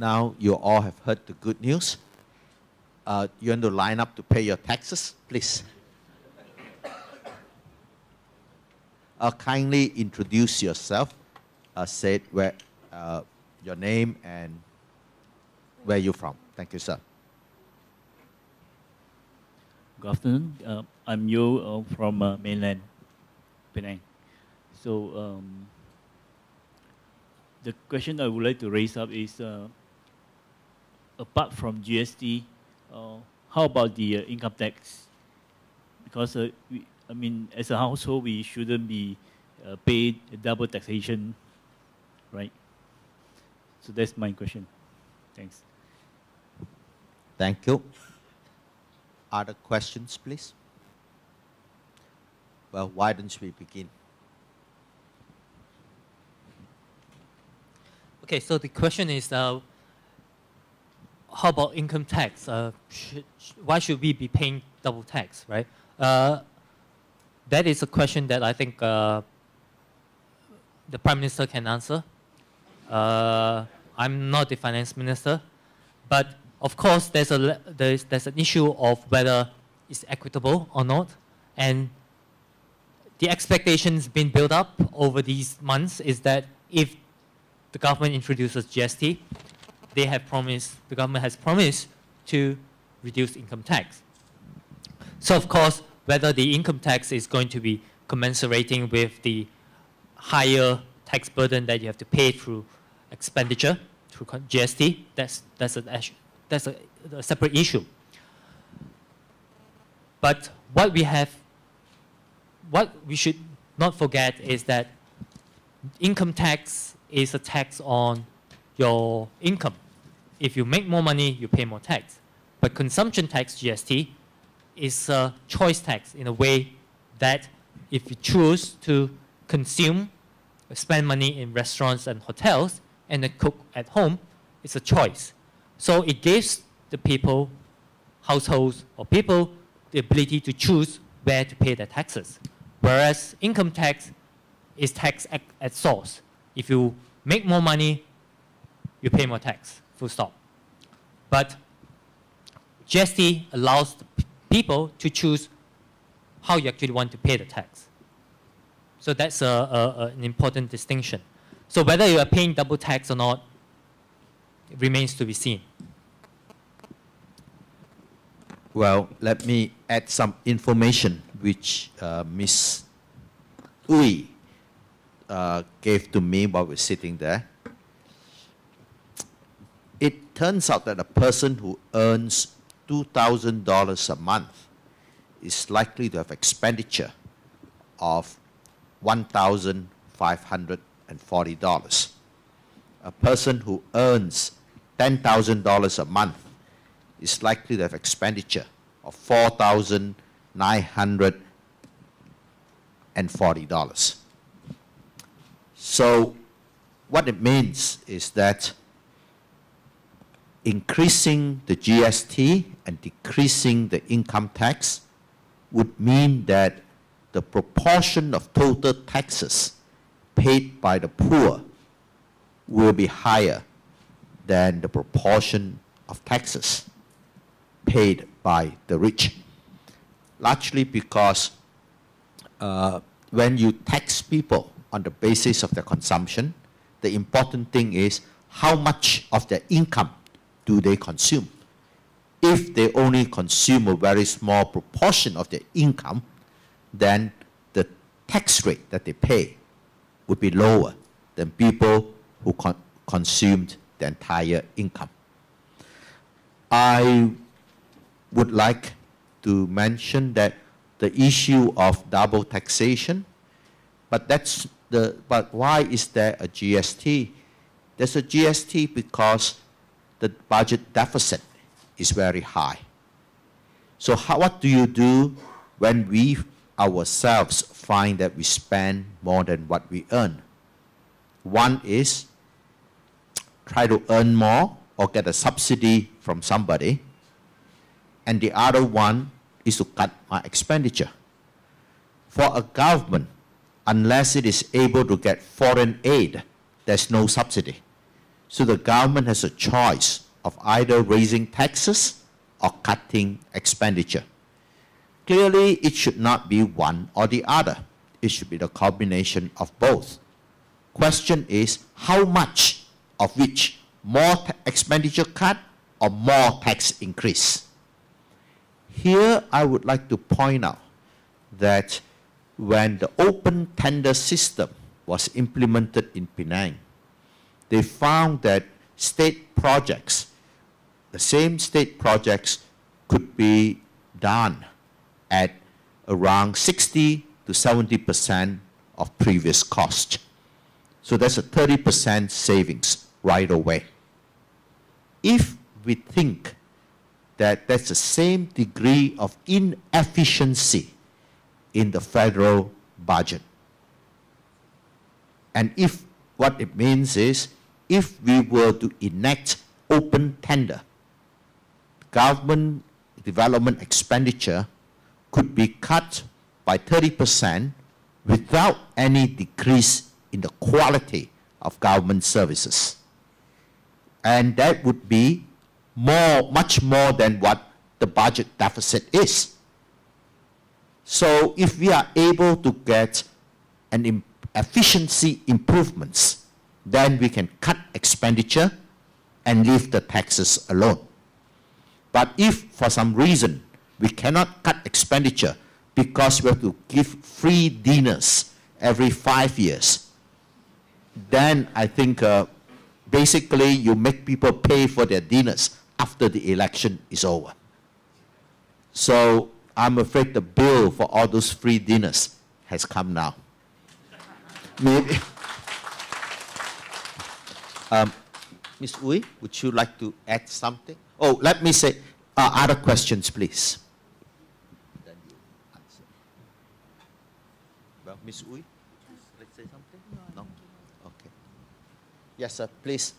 Now you all have heard the good news. You want to line up to pay your taxes, please. Kindly introduce yourself. Say where, your name and where you're from. Thank you, sir. Good afternoon. I'm Yo from mainland Penang. So the question I would like to raise up is, apart from GST, how about the income tax? Because I mean, as a household, we shouldn't be paid double taxation, right? So that's my question. Thanks. Thank you. Other questions, please? Well, why don't we begin? Okay, so the question is, how about income tax? Why should we be paying double tax, right? That is a question that I think the Prime Minister can answer. I'm not the finance minister, but of course there's an issue of whether it's equitable or not, and the expectations being built up over these months is that if the government introduces GST, the government has promised to reduce income tax. So of course, whether the income tax is going to be commensurating with the higher tax burden that you have to pay through expenditure, through GST, that's a separate issue. But what we should not forget is that income tax is a tax on your income. If you make more money, you pay more tax. But consumption tax, GST, is a choice tax in a way that if you choose to consume, spend money in restaurants and hotels, and then cook at home, it's a choice. So it gives the people, households or people, the ability to choose where to pay their taxes. Whereas income tax is tax at source. If you make more money, you pay more tax, full stop. But GST allows people to choose how you actually want to pay the tax. So that's an important distinction. So whether you are paying double tax or not, it remains to be seen. Well, let me add some information which Ms. Ui gave to me while we're sitting there. It turns out that a person who earns $2,000 a month is likely to have expenditure of $1,540. A person who earns $10,000 a month is likely to have expenditure of $4,940. So what it means is that increasing the GST and decreasing the income tax would mean that the proportion of total taxes paid by the poor will be higher than the proportion of taxes paid by the rich. Largely because when you tax people on the basis of their consumption, the important thing is how much of their income do they consume. If they only consume a very small proportion of their income, then the tax rate that they pay would be lower than people who consumed the entire income. I would like to mention that the issue of double taxation, but why is there a GST? There's a GST because the budget deficit is very high. So what do you do when we ourselves find that we spend more than what we earn? One is try to earn more or get a subsidy from somebody, and the other one is to cut my expenditure. For a government, unless it is able to get foreign aid, there's no subsidy. So the government has a choice of either raising taxes or cutting expenditure. Clearly, it should not be one or the other. It should be the combination of both. Question is, how much of which? More expenditure cut or more tax increase? Here, I would like to point out that when the open tender system was implemented in Penang, they found that state projects, the same state projects could be done at around 60 to 70% of previous cost. So that's a 30% savings right away. If we think that that's the same degree of inefficiency in the federal budget, and if what it means is, if we were to enact open tender, government development expenditure could be cut by 30% without any decrease in the quality of government services. And that would be much more than what the budget deficit is. So if we are able to get an efficiency improvements, then we can cut expenditure and leave the taxes alone. But if for some reason we cannot cut expenditure because we have to give free dinners every 5 years, then I think basically you make people pay for their dinners after the election is over. So I'm afraid the bill for all those free dinners has come now. Maybe. Ms. Uy, would you like to add something? Oh, let me say, other questions, please. Then you answer. Well, Ms. Uy, let's say something? No? Okay. Yes, sir, please.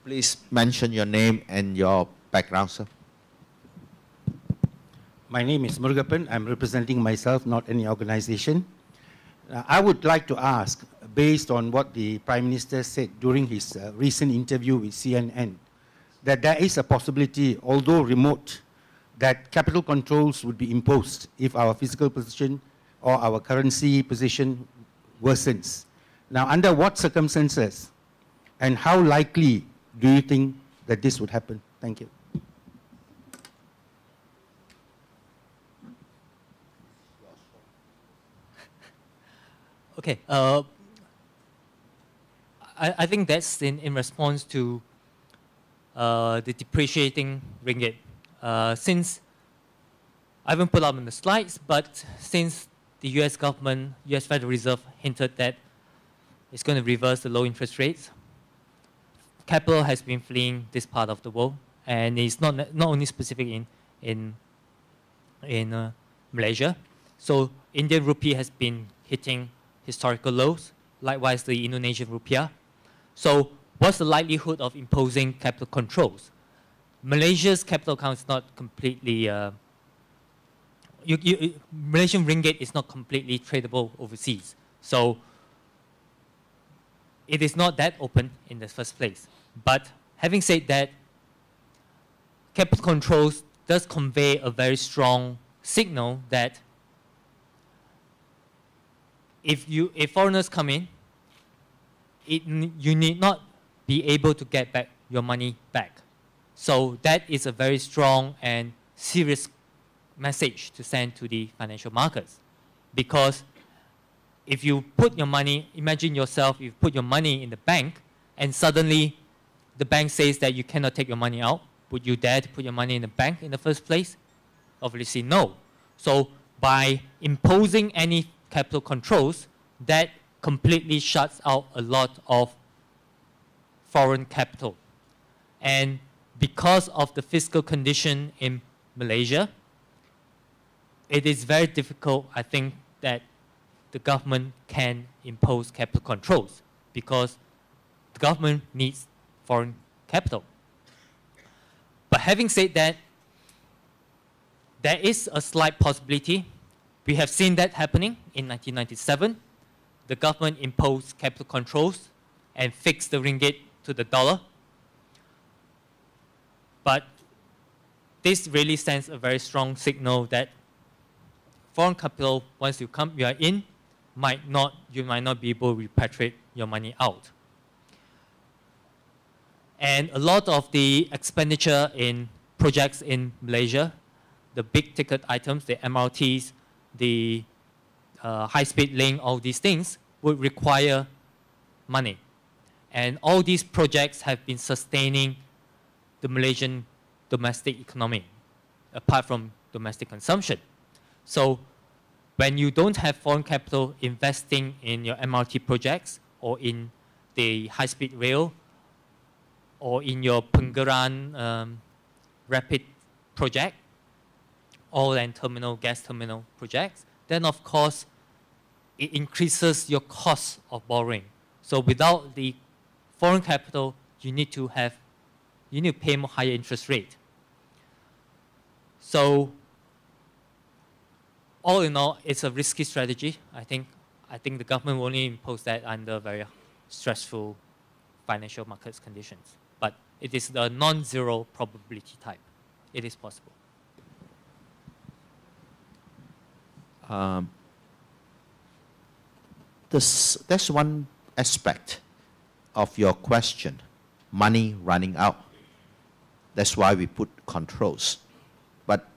Please mention your name and your background, sir. My name is Murugapan. I'm representing myself, not any organization. I would like to ask, based on what the Prime Minister said during his recent interview with CNN, that there is a possibility, although remote, that capital controls would be imposed if our fiscal position or our currency position worsens. Now, under what circumstances and how likely do you think that this would happen? Thank you. Okay. I think that's in response to the depreciating ringgit. Since I haven't put up on the slides, but since the US government, US Federal Reserve hinted that it's going to reverse the low interest rates, capital has been fleeing this part of the world, and it's not only specific in Malaysia. So Indian rupee has been hitting historical lows, likewise the Indonesian rupiah. So what's the likelihood of imposing capital controls? Malaysia's capital account is not completely, Malaysian ringgit is not completely tradable overseas. So it is not that open in the first place. But having said that, capital controls does convey a very strong signal that if foreigners come in, you need not be able to get back your money back. So that is a very strong and serious message to send to the financial markets. Because if you put your money, imagine yourself, you put your money in the bank, and suddenly the bank says that you cannot take your money out. Would you dare to put your money in the bank in the first place? Obviously, no. So by imposing any capital controls, that completely shuts out a lot of foreign capital. And because of the fiscal condition in Malaysia, it is very difficult, I think, that the government can impose capital controls because the government needs foreign capital. But having said that, there is a slight possibility. We have seen that happening in 1997. The government imposed capital controls and fixed the ringgit to the dollar. But this really sends a very strong signal that foreign capital, once you are in, you might not be able to repatriate your money out. And a lot of the expenditure in projects in Malaysia, the big ticket items, the MRTs, the high-speed link, all these things would require money. And all these projects have been sustaining the Malaysian domestic economy, apart from domestic consumption. So when you don't have foreign capital investing in your MRT projects or in the high-speed rail or in your Pengerang rapid project or then gas terminal projects, then of course it increases your cost of borrowing. So without the foreign capital, you need to pay more higher interest rate. So all in all, it's a risky strategy. I think the government will only impose that under very stressful financial markets conditions. But it is the non-zero probability type. It is possible. That's one aspect of your question, money running out. That's why we put controls. But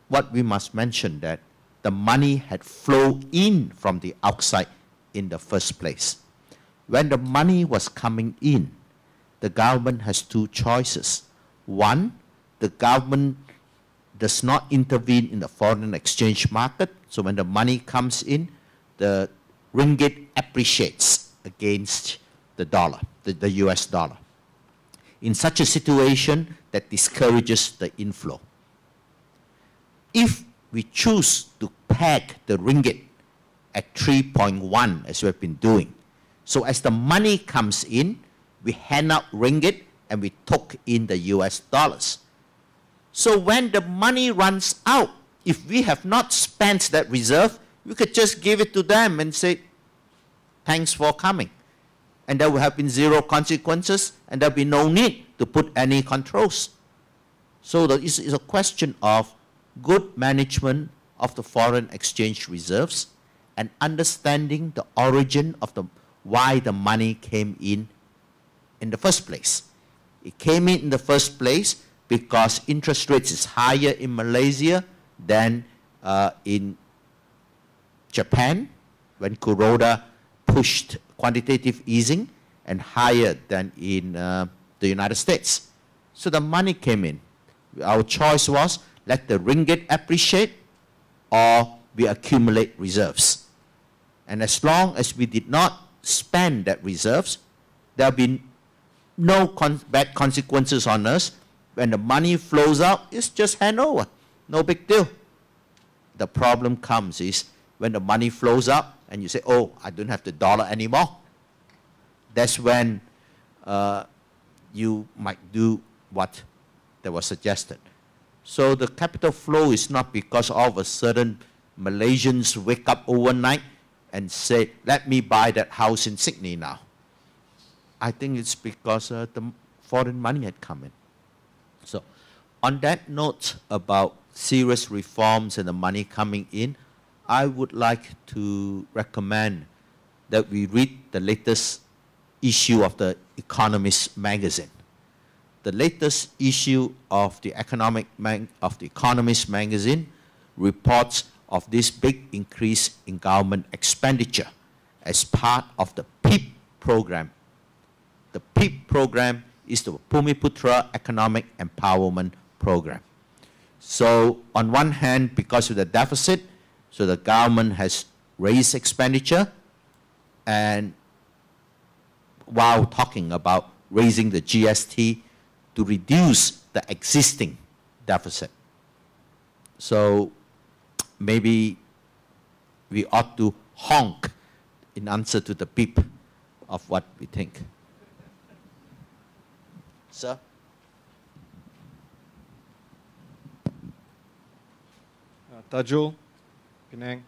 what we must mention that the money had flowed in from the outside in the first place. When the money was coming in, the government has two choices. One, the government does not intervene in the foreign exchange market. So when the money comes in, the ringgit appreciates against the dollar, the US dollar. In such a situation, that discourages the inflow. If we choose to peg the ringgit at 3.1, as we've been doing, so as the money comes in, we hand out ringgit and we took in the US dollars. So when the money runs out, if we have not spent that reserve, we could just give it to them and say, thanks for coming. And there will have been zero consequences, and there will be no need to put any controls. So it's a question of good management of the foreign exchange reserves and understanding the origin of why the money came in the first place. It came in the first place because interest rates is higher in Malaysia than in Japan when Kuroda pushed quantitative easing, and higher than in the United States. So the money came in. Our choice was let the ringgit appreciate or we accumulate reserves. And as long as we did not spend that reserves, there have been no bad consequences on us. When the money flows out, it's just hand over. No big deal. The problem comes is when the money flows out and you say, oh, I don't have the dollar anymore. That's when you might do what that was suggested. So the capital flow is not because all of a sudden Malaysians wake up overnight and say, let me buy that house in Sydney now. I think it's because the foreign money had come in. So on that note about serious reforms and the money coming in, I would like to recommend that we read the latest issue of the Economist magazine. The latest issue of the Economist magazine reports of this big increase in government expenditure as part of the PEEP program. The PEEP program is the Pumiputra Economic Empowerment Program. So on one hand, because of the deficit, so the government has raised expenditure, and while talking about raising the GST to reduce the existing deficit. So maybe we ought to honk in answer to the PEEP of what we think. Sir? Tajul, Penang.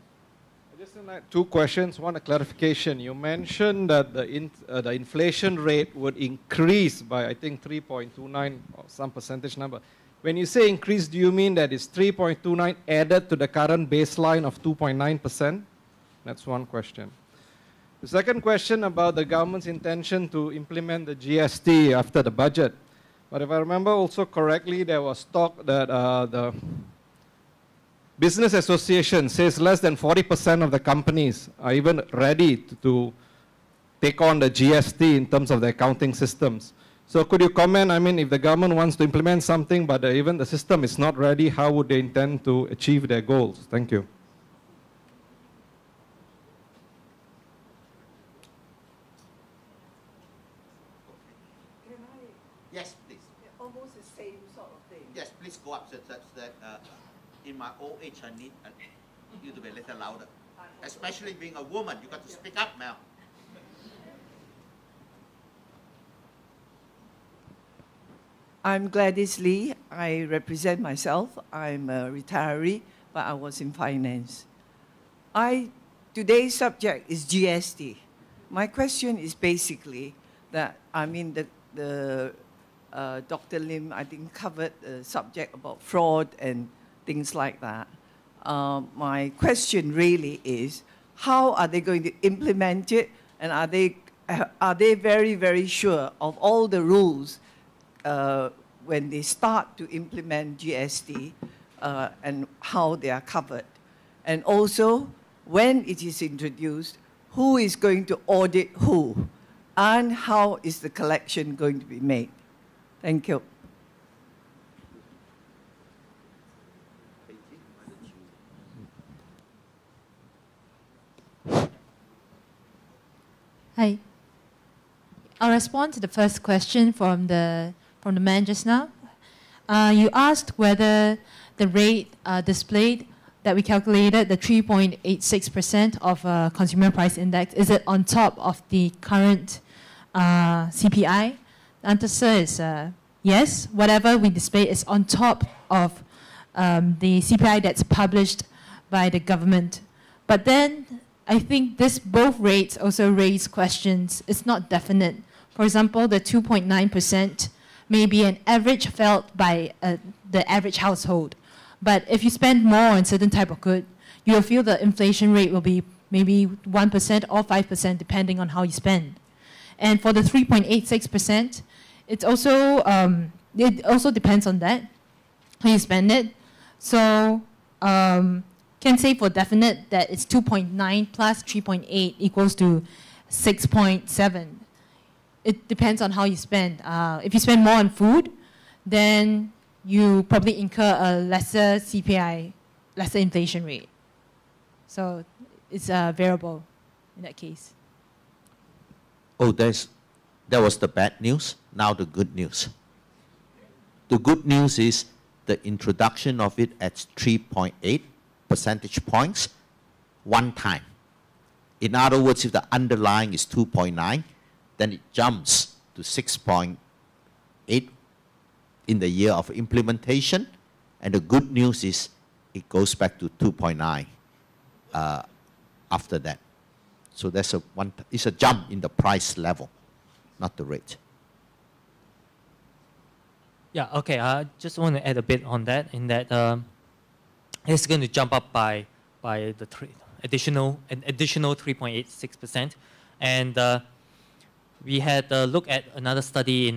Just two questions. One, a clarification. You mentioned that the inflation rate would increase by, I think, 3.29 or some percentage number. When you say increase, do you mean that it's 3.29 added to the current baseline of 2.9%? That's one question. The second question about the government's intention to implement the GST after the budget. But if I remember also correctly, there was talk that the business association says less than 40% of the companies are even ready to take on the GST in terms of the accounting systems. So could you comment, I mean, if the government wants to implement something, but even the system is not ready, how would they intend to achieve their goals? Thank you. Yes, please. Almost the same sort of thing. Yes, please go up such that in my old age I need you to be a little louder. Especially being a woman, you got to speak up now. I'm Gladys Lee. I represent myself. I'm a retiree, but I was in finance. Today's subject is GST. My question is basically that, I mean, Dr. Lim, I think, covered the subject about fraud and things like that. My question really is, how are they going to implement it? And are they very, very sure of all the rules when they start to implement GST and how they are covered? And also, when it is introduced, who is going to audit who? And how is the collection going to be made? Thank you. Hi. I'll respond to the first question from the man just now. You asked whether the rate displayed that we calculated, the 3.86% of consumer price index, is it on top of the current CPI? The answer is yes. Whatever we display is on top of the CPI that's published by the government. But then I think both rates also raise questions. It's not definite. For example, the 2.9% may be an average felt by the average household. But if you spend more on certain type of good, you'll feel the inflation rate will be maybe 1% or 5% depending on how you spend. And for the 3.86%, it also depends on that, how you spend it. So can say for definite that it's 2.9 plus 3.8 equals to 6.7. It depends on how you spend. If you spend more on food, then you probably incur a lesser CPI, lesser inflation rate. So it's a variable in that case. Oh, that was the bad news. Now the good news. The good news is the introduction of it at 3.8 percentage points one time. In other words, if the underlying is 2.9, then it jumps to 6.8 in the year of implementation. And the good news is it goes back to 2.9 after that. So that's it's a jump in the price level, not the rate. Yeah, okay, I just want to add a bit on that, in that it's going to jump up by the additional 3.86%. And we had a look at another study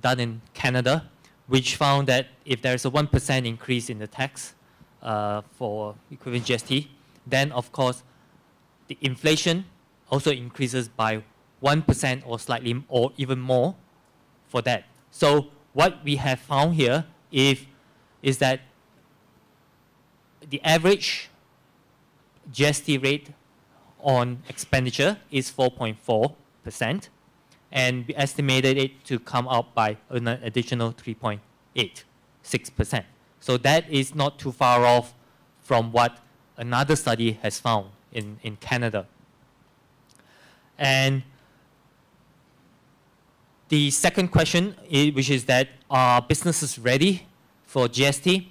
done in Canada, which found that if there's a 1% increase in the tax for equivalent GST, then of course the inflation also increases by 1% or slightly or even more for that. So what we have found here is that the average GST rate on expenditure is 4.4%, and we estimated it to come out by an additional 3.86%. So that is not too far off from what another study has found in Canada. And the second question, which is that are businesses ready for GST?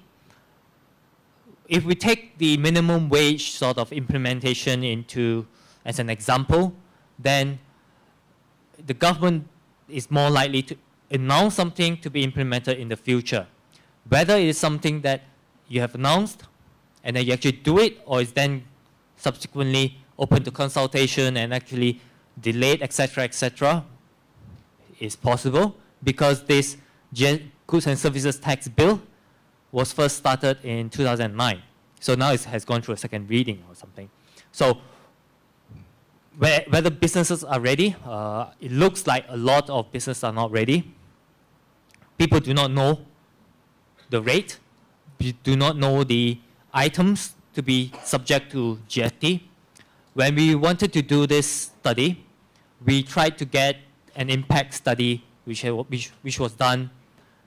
if we take the minimum wage sort of implementation into as an example, then the government is more likely to announce something to be implemented in the future. Whether it is something that you have announced and then you actually do it, or is then subsequently open to consultation and actually delayed, etc., is possible, because this goods and services tax bill was first started in 2009. So now it has gone through a second reading or something. So whether businesses are ready, it looks like a lot of businesses are not ready. People do not know the rate, do not know the items to be subject to GST. When we wanted to do this study, we tried to get an impact study which was done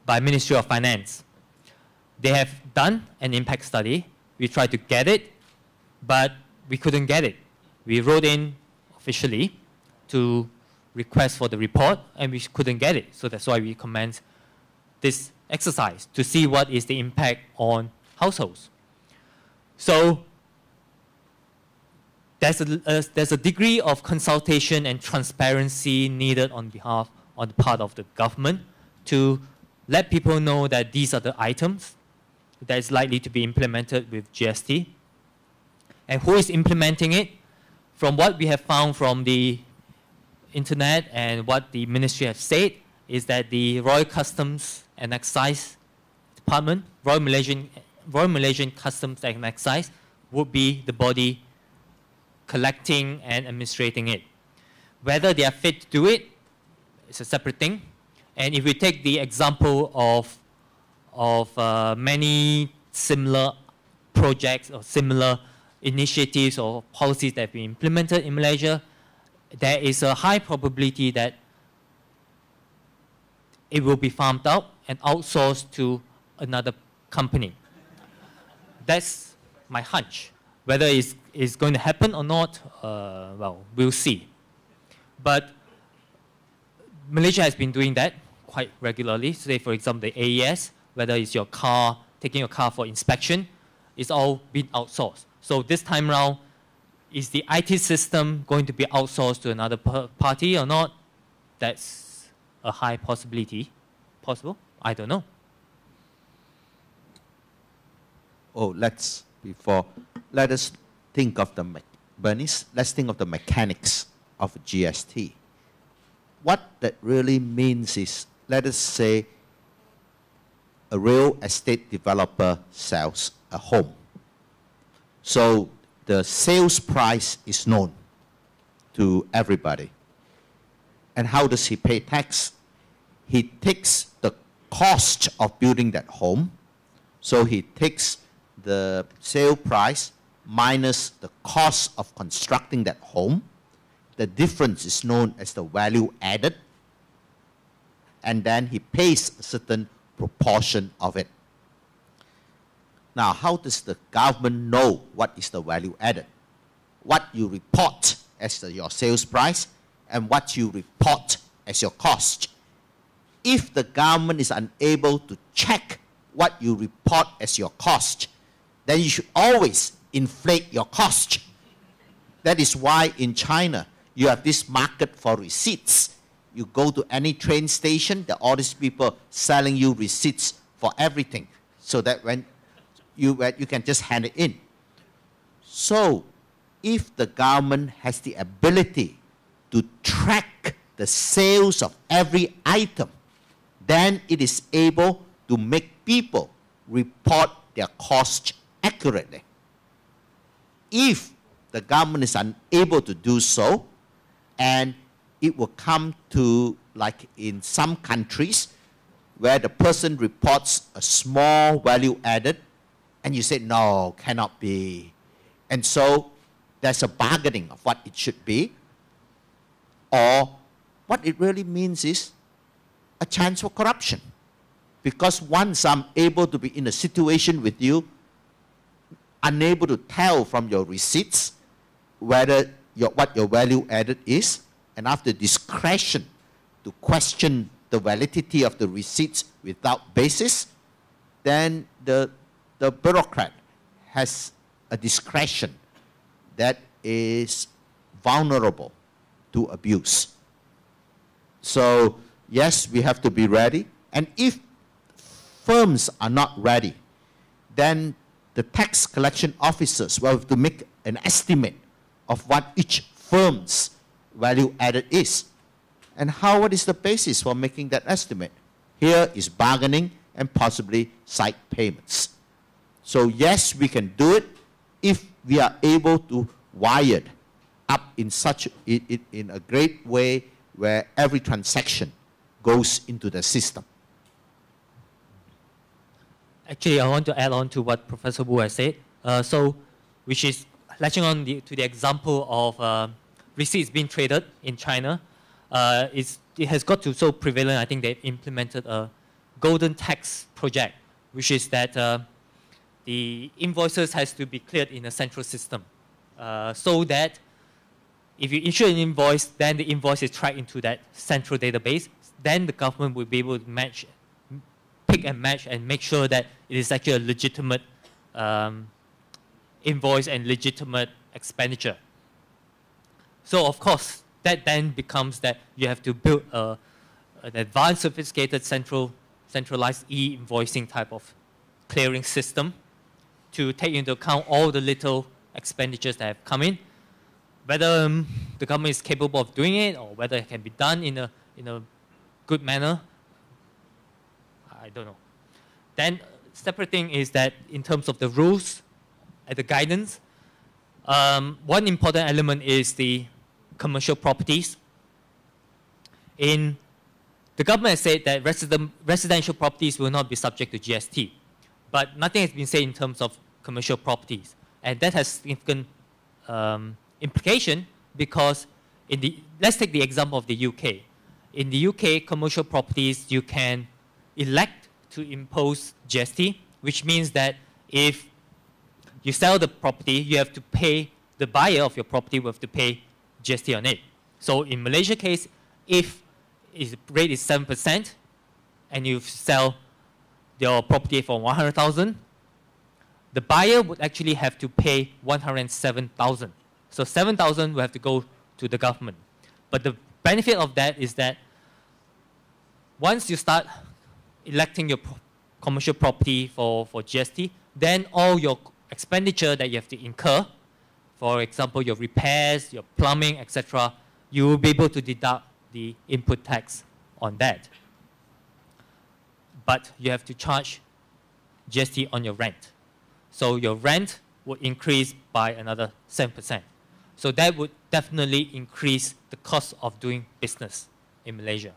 by Ministry of Finance. They have done an impact study. We tried to get it, but we couldn't get it. We wrote in officially to request for the report, and we couldn't get it. So that's why we commence this exercise to see what is the impact on households. So there's a degree of consultation and transparency needed on the part of the government to let people know that these are the items that is likely to be implemented with GST. And who is implementing it? From what we have found from the internet and what the ministry has said, is that the Royal Customs and Excise Department, Royal Malaysian Customs and Excise, would be the body collecting and administrating it. Whether they are fit to do it is a separate thing. And if we take the example of many similar projects or similar initiatives or policies that have been implemented in Malaysia, there is a high probability that it will be farmed out and outsourced to another company. That's my hunch. Whether it's going to happen or not, well, we'll see. But Malaysia has been doing that quite regularly. Say, for example, the AES, whether it's your car, taking your car for inspection, it's all been outsourced. So this time around, is the IT system going to be outsourced to another party or not? That's a high possibility. Possible? I don't know. Oh, let us think of let's think of the mechanics of GST. What that really means is, let us say a real estate developer sells a home. So the sales price is known to everybody. And how does he pay tax? He takes the cost of building that home. So he takes the sale price minus the cost of constructing that home. The difference is known as the value added. And then he pays a certain proportion of it. Now, how does the government know what is the value added? What you report as your sales price and what you report as your cost. If the government is unable to check what you report as your cost, then you should always inflate your cost. That is why in China, you have this market for receipts. You go to any train station, there are all these people selling you receipts for everything, so that when you can just hand it in. So, if the government has the ability to track the sales of every item, then it is able to make people report their cost accurately. If the government is unable to do so, and it will come to, like in some countries, where the person reports a small value added, and you say, no, cannot be. And so there's a bargaining of what it should be. Or what it really means is a chance for corruption. Because once I'm able to be in a situation with you, unable to tell from your receipts whether what your value added is, and after discretion to question the validity of the receipts without basis, then the bureaucrat has a discretion that is vulnerable to abuse. So yes, we have to be ready. And if firms are not ready, then the tax collection officers will have to make an estimate of what each firm's value added is. And what is the basis for making that estimate? Here is bargaining and possibly side payments. So yes, we can do it if we are able to wire it up in a great way where every transaction goes into the system. Actually, I want to add on to what Professor Wu has said. Which is latching on to the example of receipts being traded in China. It has got to so prevalent. I think they've implemented a golden tax project, which is that the invoices has to be cleared in a central system, so that if you issue an invoice, then the invoice is tracked into that central database. Then the government will be able to pick and match and make sure that it is actually a legitimate invoice and legitimate expenditure. So of course, that then becomes that you have to build an advanced, sophisticated, centralized e-invoicing type of clearing system to take into account all the little expenditures that have come in. Whether the government is capable of doing it or whether it can be done in a good manner, I don't know. Then separate thing is that in terms of the rules and the guidance, one important element is the commercial properties. The government has said that residential properties will not be subject to GST, but nothing has been said in terms of commercial properties, and that has significant implication because let's take the example of the UK. In the UK, commercial properties, you can elect to impose GST, which means that if you sell the property, you have to pay, the buyer of your property will have to pay GST on it. So in Malaysia case, if the rate is 7% and you sell your property for 100,000, the buyer would actually have to pay 107,000. So 7,000 will have to go to the government. But the benefit of that is that once you start electing your commercial property for GST, then all your expenditure that you have to incur, for example, your repairs, your plumbing, etc., you will be able to deduct the input tax on that. But you have to charge GST on your rent. So your rent would increase by another 7%. So that would definitely increase the cost of doing business in Malaysia.